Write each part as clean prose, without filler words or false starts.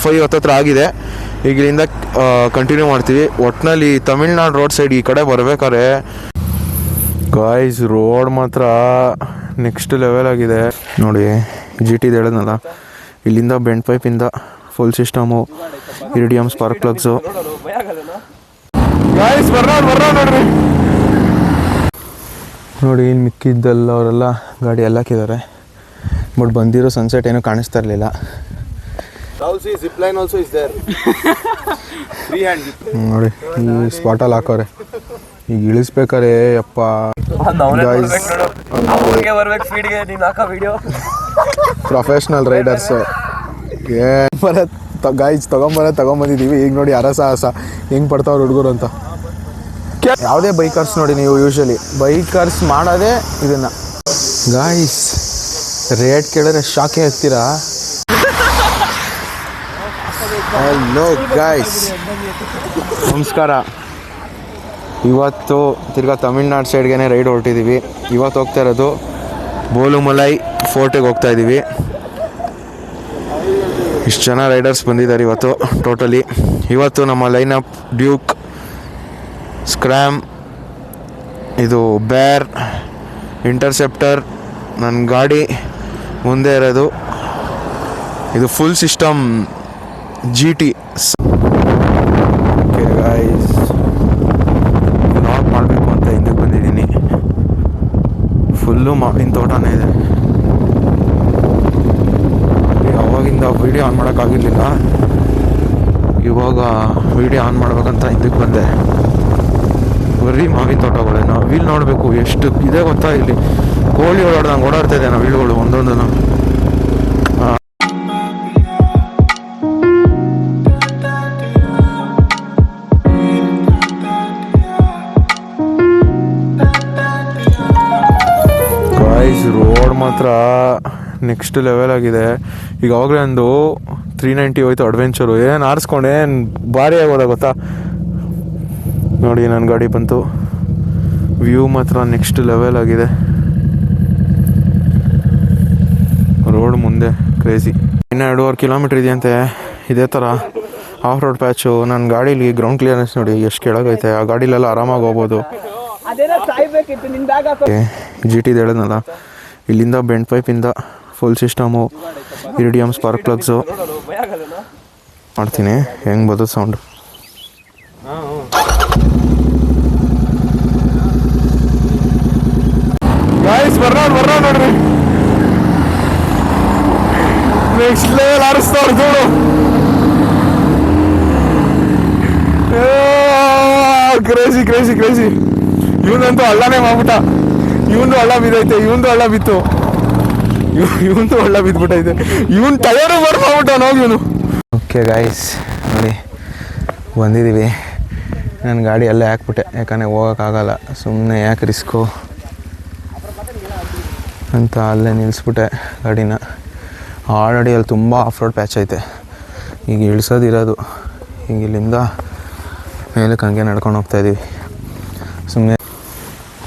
5 ಹತ್ತತ್ರ ಆಗಿದೆ. ಈಗ ಇಲ್ಲಿಂದ ಕಂಟಿನ್ಯೂ ಮಾಡ್ತೀವಿ. ಒಟ್ಟಿನಲ್ಲಿ ತಮಿಳ್ನಾಡು ರೋಡ್ ಸೈಡ್ ಈ ಕಡೆ ಬರ್ಬೇಕಾದ್ರೆ ಗಾಯ್ಸ್ ರೋಡ್ ಮಾತ್ರ ನೆಕ್ಸ್ಟ್ ಲೆವೆಲ್ ಆಗಿದೆ ನೋಡಿ. GT ಹೇಳೋದಲ್ಲ, ಇಲ್ಲಿಂದ ಬೆಂಡ್ ಪೈಪಿಂದ full system, iridium spark plugs. Guys ನೋಡ್ರಿ ನೋಡಿ, ಇಲ್ಲಿ ಮಿಕ್ಕಿದ್ದೆಲ್ಲ ಅವರೆಲ್ಲ ಗಾಡಿ ಎಲ್ಲ ಹಾಕಿದ್ದಾರೆ. ಬಟ್ ಬಂದಿರೋ ಸನ್ಸೆಟ್ ಏನೂ ಕಾಣಿಸ್ತಾ ಇರಲಿಲ್ಲ. ನೋಡಿ ಈ ಸ್ಪಾಟಲ್ಲಿ ಹಾಕೋರೆ. ಈಗ ಇಳಿಸ್ಬೇಕಾರೆ ಅಪ್ಪ ಪ್ರೊಫೆಷ್ನಲ್ ರೈಡರ್ಸು ಗಾಯ್ಸ್ ತಗೊಂಬಂದಿದ್ದೀವಿ. ಈಗ ನೋಡಿ ಅರಸಾಹಸ ಹೆಂಗೆ ಪಡ್ತಾವ್ರು ಹುಡುಗರು ಅಂತ. ಯಾವುದೇ ಬೈಕರ್ಸ್ ನೋಡಿ, ನೀವು ಯೂಶ್ವಲಿ ಬೈಕರ್ಸ್ ಮಾಡೋದೇ ಇದನ್ನು. ಗಾಯ್ಸ್ ರೇಟ್ ಕೇಳಿದ್ರೆ ಶಾಕೇ ಆಗ್ತೀರಾ. ಹಲೋ ಗಾಯ್ಸ್, ನಮಸ್ಕಾರ. ಇವತ್ತು ತಿರ್ಗಾ ತಮಿಳ್ನಾಡು ಸೈಡ್ಗೆ ರೈಡ್ ಹೊರಟಿದ್ದೀವಿ. ಇವತ್ತು ಹೋಗ್ತಾ ಇರೋದು ಬೋಲುಮಲೈ ಫೋರ್ಟಿಗೆ ಹೋಗ್ತಾ ಇದ್ದೀವಿ. ಇಷ್ಟು ಜನ ರೈಡರ್ಸ್ ಬಂದಿದ್ದಾರೆ ಇವತ್ತು ಟೋಟಲಿ. ಇವತ್ತು ನಮ್ಮ ಲೈನಪ್ ಡ್ಯೂಕ್, ಸ್ಕ್ರ್ಯಾಮ್, ಇದು ಬೇರ್, ಇಂಟರ್ಸೆಪ್ಟರ್, ನನ್ನ ಗಾಡಿ ಮುಂದೆ ಇರೋದು ಇದು full system GT. Okay guys, vlog ಮಾಡಬೇಕು ಅಂತ ಹಿಂದಕ್ಕೆ ಬಂದಿದ್ದೀನಿ. ಫುಲ್ಲು ಮಾವಿನ ತೋಟನೇ ಇದೆ. ಅವಾಗಿಂದ ವೀಡಿಯೋ ಆನ್ ಮಾಡೋಕ್ಕಾಗಿರಲಿಲ್ಲ. ಇವಾಗ ವೀಡಿಯೋ ಆನ್ ಮಾಡ್ಬೇಕಂತ ಹಿಂದಕ್ಕೆ ಬಂದೆ. ಬರೀ ಮಾವಿನ ತೋಟಗಳೇ. ನಾವು ವೀಲ್ ನೋಡಬೇಕು ಎಷ್ಟು ಇದೆ ಗೊತ್ತಾ. ಇಲ್ಲಿ ಕೋಳಿ ಓಡಾಡ್ದಂಗೆ ಓಡಾಡ್ತಾ ಇದೆ ನಾವು ವೀಲ್ಗಳು ಒಂದೊಂದನ್ನು. ಗಾಯ್ಸ್ ರೋಡ್ ಮಾತ್ರ ನೆಕ್ಸ್ಟ್ ಲೆವೆಲ್ ಆಗಿದೆ. ಈಗ ಅವಾಗಲೇ ಒಂದು 390 ಹೋಯ್ತು ಅಡ್ವೆಂಚರು. ಏನು ಆರಿಸ್ಕೊಂಡೆ ಏನು ಭಾರಿ ಆಗೋದ ಗೊತ್ತಾ. ನೋಡಿ ನನ್ನ ಗಾಡಿ ಬಂತು. ವ್ಯೂ ಮಾತ್ರ ನೆಕ್ಸ್ಟ್ ಲೆವೆಲ್ ಆಗಿದೆ. ರೋಡ್ ಮುಂದೆ ಕ್ರೇಜಿ. ಇನ್ನು 2.5 ಕಿಲೋಮೀಟ್ರ್ ಇದೆಯಂತೆ. ಇದೇ ಥರ ಆಫ್ ರೋಡ್ ಪ್ಯಾಚು. ನನ್ನ ಗಾಡೀಲಿ ಗ್ರೌಂಡ್ ಕ್ಲಿಯರೆನ್ಸ್ ನೋಡಿ ಎಷ್ಟು ಕೆಳಗೈತೆ. ಆ ಗಾಡೀಲೆಲ್ಲ ಆರಾಮಾಗಿ ಹೋಗ್ಬೋದು. GT ಹೇಳೋದಲ್ಲ, ಇಲ್ಲಿಂದ ಬೆಂಡ್ ಪೈಪಿಂದ ಫುಲ್ ಸಿಸ್ಟಮು, ಇರಿಡಿಯಮ್ ಸ್ಪಾರ್ಕ್ ಪ್ಲಗ್ಸು. ಮಾಡ್ತೀನಿ ಹೆಂಗೆ ಬರೋದು ಸೌಂಡು. ಗಾಯ್ಸ್ ನೋಡ್ರಿ, ನೆಕ್ಸ್ಟ್ ಲೆವೆಲ್ ಆರಿಸ್ತಾವ್ರು ನೋಡು. ಕ್ರೇಜಿ. ಇವನಂತೂ ಹಳ್ಳನೇ ಮಾಡ್ಬಿಟ್ಟ. ಇವನು ಹಳ್ಳ ಬಿದ್ದೈತೆ, ಇವನು ಹಳ್ಳ ಬಿತ್ತು, ಇವನು ಹಳ್ಳ ಬಿದ್ದುಬಿಟ್ಟೈತೆ. ಇವನ್ ಟಯರು ಮಾಡ್ಬಿಟ್ಟ ನೋವು ಇವನು. ಓಕೆ ಗಾಯ್ಸ್ ನೋಡಿ ಬಂದಿದ್ದೀವಿ. ನನ್ನ ಗಾಡಿ ಅಲ್ಲೇ ಹಾಕ್ಬಿಟ್ಟೆ, ಯಾಕಂದರೆ ಹೋಗೋಕ್ಕಾಗಲ್ಲ. ಸುಮ್ಮನೆ ಯಾಕೆ ರಿಸ್ಕು ಅಂತ ಅಲ್ಲೇ ನಿಲ್ಲಿಸ್ಬಿಟ್ಟೆ ಗಾಡಿನ. ಆಲ್ರೆಡಿ ಅಲ್ಲಿ ತುಂಬ ಆಫ್ ರೋಡ್ ಪ್ಯಾಚ್ ಐತೆ. ಈಗ ಇಳಿಸೋದಿರೋದು. ಈಗ ಇಲ್ಲಿಂದ ಮೇಲಕ್ಕೆ ಹಂಗೆ ನಡ್ಕೊಂಡು ಹೋಗ್ತಾಯಿದ್ದೀವಿ ಸುಮ್ಮನೆ.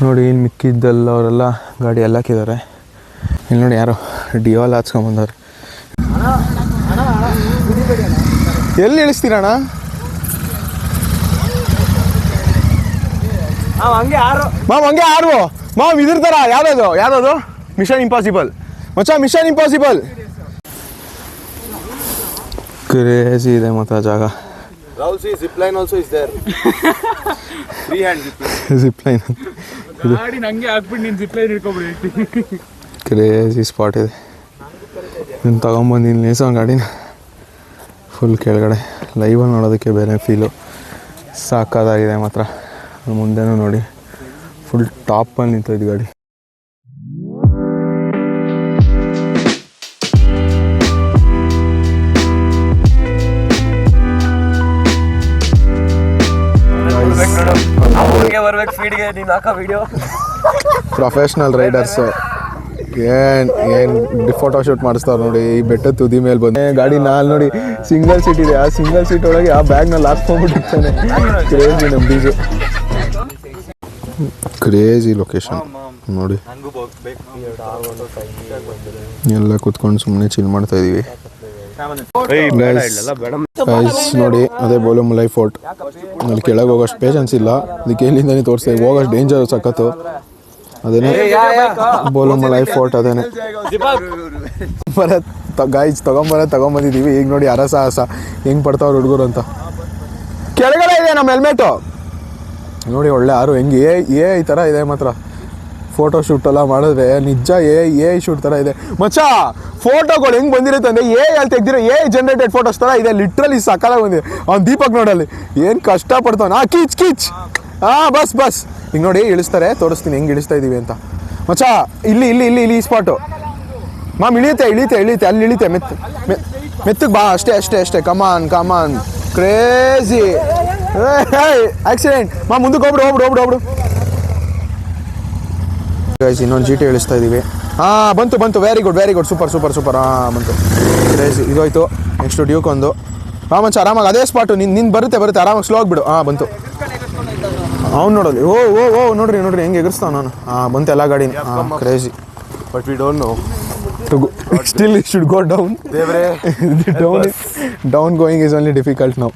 ನೋಡಿ ಇಲ್ಲಿ ಮಿಕ್ಕಿದ್ದೆಲ್ಲ ಅವರೆಲ್ಲ ಗಾಡಿ ಎಲ್ಲ ಹಾಕಿದ್ದಾರೆ. ಇಲ್ಲಿ ನೋಡಿ ಯಾರೋ ಡಿಯೋಲ್ ಹಾಕ್ಸ್ಕೊಂಬಂದವ್ರೆ. ಎಲ್ಲಿ ಇಳಿಸ್ತೀರಣ್ಣ? ಹಂಗೆ ಆರು ಮಾಮ್ ಇದಿರ್ತಾರ. ಯಾವ್ದು ಮಿಷನ್ ಇಂಪಾಸಿಬಲ್ ಮಚ್ಚ, ಮಿಷನ್ ಇಂಪಾಸಿಬಲ್. ಕ್ರೇಜಿ ಇದೆ ಮಾತ್ರ ಜಾಗ. Rahul, see, zip line also is there. Free hand zip line. ಗಾಡಿ ನಂಗೆ ಹಾಕ್ಬಿಟ್ಟು ನೀನು ಜಿಪ್ ಲೈನ್ ಹಿಡ್ಕೊಬಿಡಿ. ಕ್ರೇಜಿ ಸ್ಪಾಟ್ ಇದೆ. ನೀನು ತಗೊಂಬಂದಿನಿ ನೇಸೋ ಗಾಡಿನ ಫುಲ್ ಕೆಳಗಡೆ. ಲೈವಲ್ಲಿ ನೋಡೋದಕ್ಕೆ ಬೇರೆ ಫೀಲು. ಸಾಕಾಗಿದೆ ಮಾತ್ರ. ಮುಂದೆನೂ ನೋಡಿ ಫುಲ್ ಟಾಪಲ್ಲಿ ನಿಂತೈದು ಗಾಡಿ. ಪ್ರೊಫೆಷ್ನಲ್ ರೈಡರ್ಸು ಏನು ಫೋಟೋ ಶೂಟ್ ಮಾಡಿಸ್ತಾವ್ರು ನೋಡಿ. ಈ ಬೆಟ್ಟ ತುದಿ ಮೇಲೆ ಬಂದು ಗಾಡಿ ನಾಲ್ ನೋಡಿ ಸಿಂಗಲ್ ಸೀಟ್ ಇದೆ. ಆ ಸಿಂಗಲ್ ಸೀಟ್ ಒಳಗೆ ಆ ಬ್ಯಾಗ್ನಲ್ಲಿ ಹಾಕ್ಕೊಂಡ್ಬಿಟ್ಟಿರ್ತಾನೆ. ಕ್ರೇಜಿ ನಮ್ಮ ಬೀಜು. ಕ್ರೇಜಿ ಲೊಕೇಶನ್ ನೋಡಿ. ಎಲ್ಲ ಕೂತ್ಕೊಂಡು ಸುಮ್ಮನೆ ಚಿಲ್ ಮಾಡ್ತಾ ಇದೀವಿ. ಗೈಸ್ ನೋಡಿ ಅದೇ ಬೋಲುಮಲೈ ಫೋರ್ಟ್. ಅಲ್ಲಿ ಕೆಳಗೆ ಹೋಗೋಷ್ಟು ಪೇಷನ್ಸ್ ಇಲ್ಲ, ಅದಕ್ಕೆ ಇಲ್ಲಿಂದನೇ ತೋರಿಸ್ತೀವಿ. ಹೋಗೋಷ್ಟು ಡೇಂಜರ್ ಸಖತ್ತು. ಅದೇನೇ ಬೋಲುಮಲೈ ಫೋರ್ಟ್. ಅದೇನೆ ಗಾಯ್ಸ್ ತಗೊಂಬಂದಿದ್ದೀವಿ. ಈಗ ನೋಡಿ ಅರಸಾಹಸ ಹೆಂಗೆ ಪಡ್ತಾವ್ರು ಹುಡುಗರು ಅಂತ. ಕೆಳಗಡೆ ಇದೆ ನಮ್ಮ ಹೆಲ್ಮೆಟು ನೋಡಿ. ಒಳ್ಳೆ ಆರು ಹೆಂಗೆ ಈ ಥರ ಇದೆ ಮಾತ್ರ. ಫೋಟೋ ಶೂಟ್ ಎಲ್ಲ ಮಾಡಿದ್ರೆ ನಿಜ ಎ ಶೂಟ್ ಥರ ಇದೆ ಮಚ್ಚ. ಫೋಟೋಗಳು ಹೆಂಗೆ ಬಂದಿರುತ್ತೆ ಅಂದರೆ ಅಲ್ಲಿ ತೆಗ್ದಿರೋ ಜನರೇಟೆಡ್ ಫೋಟೋಸ್ ಥರ ಇದೆ. ಲಿಟ್ರಲಿ ಸಕಾಲಾಗಿ ಬಂದಿದೆ. ಅವ್ನು ದೀಪಕ್ ನೋಡಲ್ಲಿ ಏನು ಕಷ್ಟಪಡ್ತಾನೆ. ಕಿಚ್ ಬಸ್ ಈಗ ನೋಡಿ ಇಳಿಸ್ತಾರೆ, ತೋರಿಸ್ತೀನಿ ಹೆಂಗೆ ಇಳಿಸ್ತಾ ಇದ್ದೀವಿ ಅಂತ ಮಚ್ಚ. ಇಲ್ಲಿ ಈ ಸ್ಪಾಟು ಮಾಮ್ ಇಳಿಯುತ್ತೆ ಅಲ್ಲಿ ಇಳಿತೆ ಮೆತ್ತಗೆ ಬಾ ಅಷ್ಟೇ. ಕಮಾನ್ ಕ್ರೇಜಿ ಆಕ್ಸಿಡೆಂಟ್ ಮಾ. ಮುಂದಕ್ಕೆ ಹೋಗ್ಬಿಡು. ಗೈಸ್ ಇನ್ನೊಂದು GT ಇಳಿಸ್ತಾ ಇದ್ದೀವಿ. ಬಂತು ವೆರಿ ಗುಡ್ ಸೂಪರ್. ಬಂತು ಕ್ರೇಜಿ. ಇದೋಯ್ತು. ನೆಕ್ಸ್ಟ್ ಡ್ಯೂಕ್ ಒಂದು. ಮಚ್ಚ ಆರಾಮಾಗಿ ಅದೇ ಸ್ಪಾಟು. ನಿನ್ನ ಬರುತ್ತೆ ಆರಾಮಾಗಿ ಸ್ಲೋ ಆಗಿಬಿಡು. ಬಂತು. ಅವ್ನು ನೋಡಲಿ. ಓ ನೋಡ್ರಿ ಹೆಂಗೆ ಎಗರಿಸ್ತಾವ ನಾನು. ಬಂತು ಎಲ್ಲ ಗಾಡಿ. Crazy. But we don't know Still it should go down. Down going is only difficult now.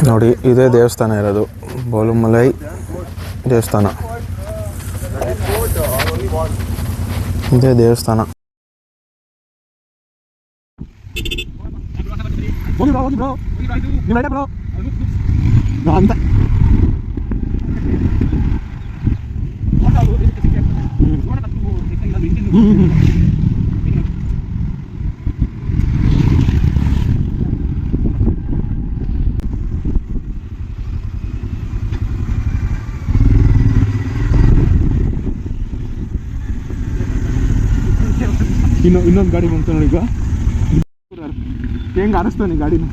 ನೋಡಿ ಇದೇ ದೇವಸ್ಥಾನ ಇರೋದು, ಬೋಲುಮಲೈ ದೇವಸ್ಥಾನ. ಇದೇ ದೇವಸ್ಥಾನ. ಇನ್ನೊಂದು ಗಾಡಿ ಬಂತು ನೋಡಿ. ಈಗ ಹೆಂಗೆ ಆರಿಸ್ತಾನೆ ಗಾಡಿನ.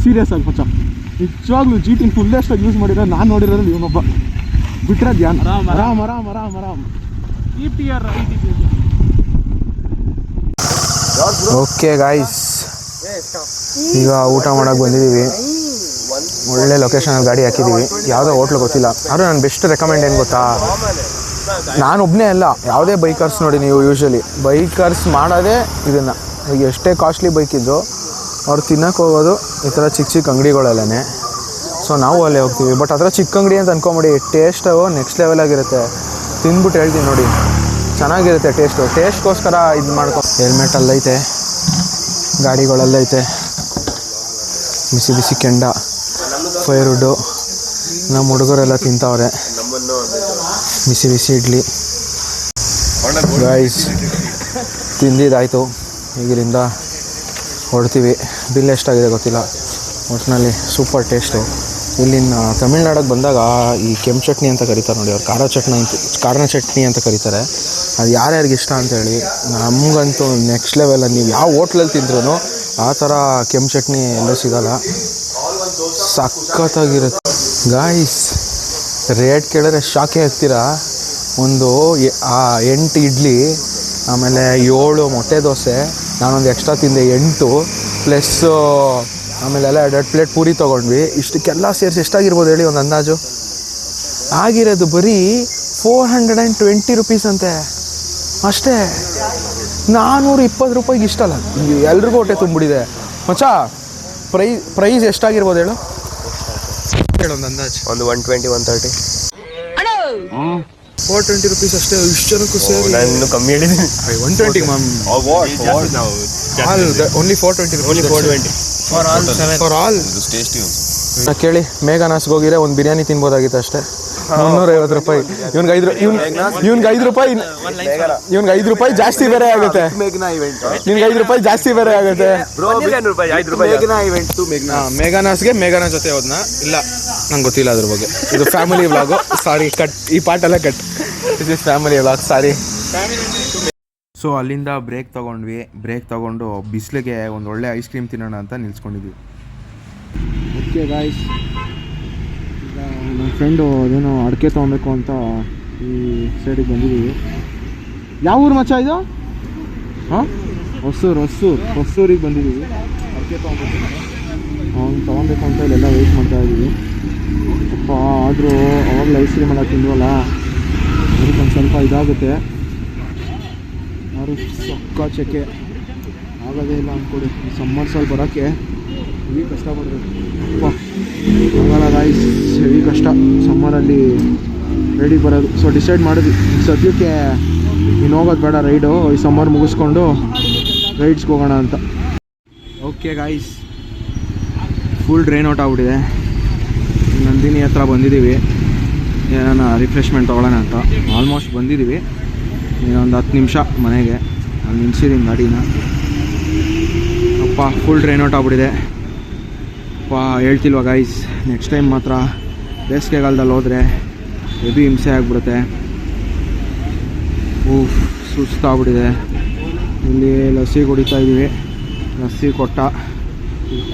ಸೀರಿಯಸ್ ಆಗಿ ಮಚ್ಚ. ನಿಜವಾಗ್ಲೂ GT ಫುಲ್ಲೆಸ್ಟಾಗಿ ಯೂಸ್ ಮಾಡಿರೋ ನಾನು ನೋಡಿರೋದ್ರಲ್ಲಿ ಇವನೊಬ್ಬ. ಬಿಟ್ರೆ ಧ್ಯಾನ. ಆರಾಮ್. ಓಕೆ ಗಾಯ್ಸ್, ಈಗ ಊಟ ಮಾಡೋಕೆ ಬಂದಿದ್ದೀವಿ. ಒಳ್ಳೆ ಲೊಕೇಶನಲ್ಲಿ ಗಾಡಿ ಹಾಕಿದ್ದೀವಿ. ಯಾವುದೋ ಹೋಟ್ಲು ಗೊತ್ತಿಲ್ಲ. ಆದರೂ ನಾನು ಬೆಸ್ಟ್ ರೆಕಮೆಂಡ್ ಏನು ಗೊತ್ತಾ, ನಾನೊಬ್ಬನೇ ಅಲ್ಲ, ಯಾವುದೇ ಬೈಕರ್ಸ್ ನೋಡಿ ನೀವು ಯೂಶ್ವಲಿ ಬೈಕರ್ಸ್ ಮಾಡೋದೇ ಇದನ್ನು. ಈಗ ಎಷ್ಟೇ ಕಾಸ್ಟ್ಲಿ ಬೈಕ್ ಇದ್ದು ಅವ್ರು ತಿನ್ನೋಕೆ ಹೋಗೋದು ಈ ಥರ ಚಿಕ್ಕ ಅಂಗಡಿಗಳಲ್ಲೇ. ಸೊ ನಾವು ಅಲ್ಲೇ ಹೋಗ್ತೀವಿ. ಬಟ್ ಅದರ ಚಿಕ್ಕ ಅಂಗಡಿ ಅಂತ ಅಂದ್ಕೊಂಬಿಡಿ, ಟೇಸ್ಟು ನೆಕ್ಸ್ಟ್ ಲೆವೆಲಾಗಿರುತ್ತೆ. ತಿಂದ್ಬಿಟ್ಟು ಹೇಳ್ತೀನಿ ನೋಡಿ, ಚೆನ್ನಾಗಿರುತ್ತೆ ಟೇಸ್ಟ್ಗೋಸ್ಕರ ಇದು ಮಾಡ್ಕೊ. ಹೆಲ್ಮೆಟ್ ಅಲ್ಲೈತೆ, ಗಾಡಿಗಳಲ್ಲೈತೆ, ಬಿಸಿ ಕೆಂಡ, ಫೈರ್ವುಡ್ಡು. ನಮ್ಮ ಹುಡುಗರೆಲ್ಲ ತಿಂತವ್ರೆ ಬಿಸಿ ಇಡ್ಲಿ. ಗೈಸ್ ತಿಂದಿದ್ದಾಯಿತು, ಈಗಿರಿಂದ ಹೊಡ್ತೀವಿ. ಬಿಲ್ ಎಷ್ಟಾಗಿದೆ ಗೊತ್ತಿಲ್ಲ, ಒಟ್ಟಿನಲ್ಲಿ ಸೂಪರ್ ಟೇಸ್ಟು. ಇಲ್ಲಿನ ತಮಿಳ್ನಾಡಿಗೆ ಬಂದಾಗ ಈ ಕೆಂಪು ಚಟ್ನಿ ಅಂತ ಕರೀತಾರೆ ನೋಡಿ, ಅವ್ರು ಖಾರ ಚಟ್ನಿ ಅಂತ ಕರೀತಾರೆ. ಅದು ಯಾರ್ಯಾರಿಗೆ ಇಷ್ಟ ಅಂತೇಳಿ. ನಮಗಂತೂ ನೆಕ್ಸ್ಟ್ ಲೆವೆಲ್. ನೀವು ಯಾವ ಹೋಟ್ಲಲ್ಲಿ ತಿಂದ್ರೂ ಆ ಥರ ಕೆಂಪು ಚಟ್ನಿ ಎಲ್ಲೂ ಸಿಗೋಲ್ಲ, ಸಖತ್ತಾಗಿರುತ್ತೆ. ಗಾಯ್ಸ್ ರೇಟ್ ಕೇಳಿದ್ರೆ ಶಾಕೇ ಆಗ್ತೀರಾ. ಒಂದು 8 ಇಡ್ಲಿ, ಆಮೇಲೆ 7 ಮೊಟ್ಟೆ ದೋಸೆ, ನಾನೊಂದು ಎಕ್ಸ್ಟ್ರಾ ತಿಂದೆ 8, ಪ್ಲಸ್ಸು ಆಮೇಲೆ ಎಲ್ಲ 2 ಪ್ಲೇಟ್ ಪೂರಿ ತೊಗೊಂಡ್ವಿ. ಇಷ್ಟಕ್ಕೆಲ್ಲ ಸೇರಿಸಿ ಎಷ್ಟಾಗಿರ್ಬೋದು ಹೇಳಿ ಒಂದು ಅಂದಾಜು? ಆಗಿರೋದು ಬರೀ 420 ರುಪೀಸ್ ಅಂತೆ ಅಷ್ಟೇ. 420 ರೂಪಾಯಿಗೆ ಇಷ್ಟಲ್ಲ, ಎಲ್ರಿಗೂ ಹೊಟ್ಟೆ ತುಂಬಿಡಿದೆ ಮಚ್ಚ. ಪ್ರೈಸ್ ಎಷ್ಟಾಗಿರ್ಬೋದು ಹೇಳು ಒಂದು ಅಂದಾಜು? ಒಂದು 120-130. 420 ರುಪೀಸ್ ಅಷ್ಟೇ, ಇಷ್ಟು ಜನಕ್ಕೂ ಸೇರಿ. ನಾನು ಇನ್ನೂ ಕಮ್ಮಿ ಹೇಳಿದ್ದೀನಿ. 120 ಮ್ಯಾಮ್. Only 420 for all. ಕೇಳಿ, ಮೇಘನಾಸ್ಗೆ ಹೋಗಿದ್ರೆ ಒಂದು ಬಿರಿಯಾನಿ ತಿನ್ಬೋದಾಗಿತ್ತು ಅಷ್ಟೇ. 350 ರೂಪಾಯಿ. ಇವ್ನಿಗೆ 5 ರೂಪಾಯಿ ಜಾಸ್ತಿ ಬೇರೆ ಆಗುತ್ತೆ. ನಿನ್ಗೆ 5 ರೂಪಾಯಿ ಜಾಸ್ತಿ ಬೇರೆ ಆಗುತ್ತೆ. ಮೇಘನಾಸ್ಗೆ ಮೇಘನಾ ಜೊತೆ ಹೋದ್ನ ಇಲ್ಲ, ನಂಗೆ ಗೊತ್ತಿಲ್ಲ ಅದ್ರ ಬಗ್ಗೆ. ಇದು ಫ್ಯಾಮಿಲಿ ವ್ಲಾಗು, ಸಾರಿ ಕಟ್. ಈ ಪಾರ್ಟೆಲ್ಲ cut. This is family vlog, sorry. So ಅಲ್ಲಿಂದ ಬ್ರೇಕ್ ತೊಗೊಂಡು ಬಿಸಿಲಿಗೆ ಒಂದು ಒಳ್ಳೆ ಐಸ್ ಕ್ರೀಮ್ ತಿನ್ನೋಣ ಅಂತ ನಿಲ್ಸ್ಕೊಂಡಿದ್ವಿ. ಓಕೆ ಗಾಯ್ಸ್, ಈಗ ನನ್ನ ಫ್ರೆಂಡು ಅದೇನೋ ಅಡಿಕೆ ತೊಗೊಬೇಕು ಅಂತ ಈ ಸೈಡಿಗೆ ಬಂದಿದ್ದೀವಿ. ಯಾವ ಊರು ಮಚ್ಚ ಇದು? ಹಾಂ, ಹೊಸೂರಿಗೆ ಬಂದಿದ್ದೀವಿ. ಅಡಿಕೆ ಅವ್ನು ತೊಗೊಬೇಕು ಅಂತ ಇಲ್ಲೆಲ್ಲ ವೆಯ್ಟ್ ಮಾಡ್ತಾ ಇದ್ದೀವಿ. ಅಪ್ಪ, ಆದರೂ ಅವಾಗಲೇ ಐಸ್ ಕ್ರೀಮ್ ಎಲ್ಲ ತಿಂದ್ವಲ್ಲ, ಅದಕ್ಕೆ ಒಂದು ಸ್ವಲ್ಪ ಇದಾಗುತ್ತೆ. ಯಾರು ಸೊಕ್ಕ ಚೆಕ್ಕೆ ಆಗೋದೇ ಇಲ್ಲ ಅಂದ್ಕೊಡಿ. ಸಮ್ಮರ್ಸಲ್ಲಿ ಬರೋಕ್ಕೆ ಹೆವಿ ಕಷ್ಟಪಡಬೇಕು. ಆಗಲ್ಲ ಗಾಯ್ಸ್, ಹೆವಿ ಕಷ್ಟ ಸಮ್ಮರಲ್ಲಿ ರೈಡಿಗೆ ಬರೋದು. ಸೊ ಡಿಸೈಡ್ ಮಾಡಿದ್ವಿ ಸದ್ಯಕ್ಕೆ ಇನ್ನು ಹೋಗೋದು ಬೇಡ ರೈಡು, ಈ ಸಮ್ಮರ್ ಮುಗಿಸ್ಕೊಂಡು ರೈಡ್ಸ್ಗೆ ಹೋಗೋಣ ಅಂತ. Okay guys, full drain out ಆಗ್ಬಿಟ್ಟಿದೆ. ನಂದಿನಿ ಹತ್ರ ಬಂದಿದ್ದೀವಿ, ಏನಾನ ರಿಫ್ರೆಶ್ಮೆಂಟ್ ತೊಗೊಳ್ಳೋಣ ಅಂತ. ಆಲ್ಮೋಸ್ಟ್ ಬಂದಿದ್ದೀವಿ, ಇನ್ನೊಂದು 10 ನಿಮಿಷ ಮನೆಗೆ. ಅಲ್ಲಿ ನಿಲ್ಸಿದ್ದೀನಿ ಗಾಡಿನ. ಅಪ್ಪ ಫುಲ್ ಡ್ರೈನ್ ಔಟ್ ಆಗ್ಬಿಟ್ಟಿದೆ. ಅಪ್ಪ ಹೇಳ್ತಿಲ್ವ ಗಾಯ್ಸ್, ನೆಕ್ಸ್ಟ್ ಟೈಮ್ ಮಾತ್ರ ಬೇಸಿಗೆಗಾಲದಲ್ಲಿ ಹೋದರೆ ಹೆವಿ ಹಿಂಸೆ ಆಗಿಬಿಡುತ್ತೆ. ಸುಸ್ತಾಗ್ಬಿಟ್ಟಿದೆ. ಇಲ್ಲಿ ಲಸ್ಸಿ ಕುಡಿತಾ ಇದ್ದೀವಿ. ಲಸ್ಸಿ ಕೊಟ್ಟ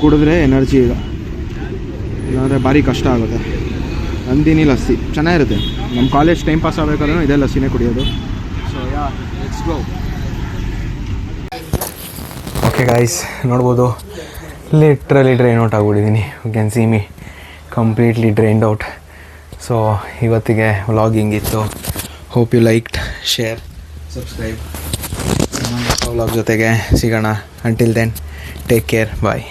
ಕುಡಿದ್ರೆ ಎನರ್ಜಿ ಈಗ, ಇಲ್ಲಾಂದರೆ ಭಾರಿ ಕಷ್ಟ ಆಗುತ್ತೆ. ನಂದಿನಿ ಲಸ್ಸಿ ಚೆನ್ನಾಗಿರುತ್ತೆ. ನಮ್ಮ ಕಾಲೇಜ್ ಟೈಮ್ ಪಾಸ್ ಆಗಬೇಕಾದ್ರೂ ಇದೇ ಲಸ್ಸಿನೇ ಕುಡಿಯೋದು. So yeah let's go. Okay guys, ನೋಡ್ಬೋದು ಲಿಟ್ರಲಿ ಡ್ರೈನ್ ಔಟ್ ಆಗ್ಬಿಟ್ಟಿದ್ದೀನಿ. You can see me completely drained out. So ಇವತ್ತಿಗೆ ವ್ಲಾಗ್ ಹಿಂಗಿತ್ತು. Hope you liked, share, subscribe. Vlog ಜೊತೆಗೆ ಸಿಗೋಣ. ಅಂಟಿಲ್ ದೆನ್ ಟೇಕ್ ಕೇರ್, ಬಾಯ್.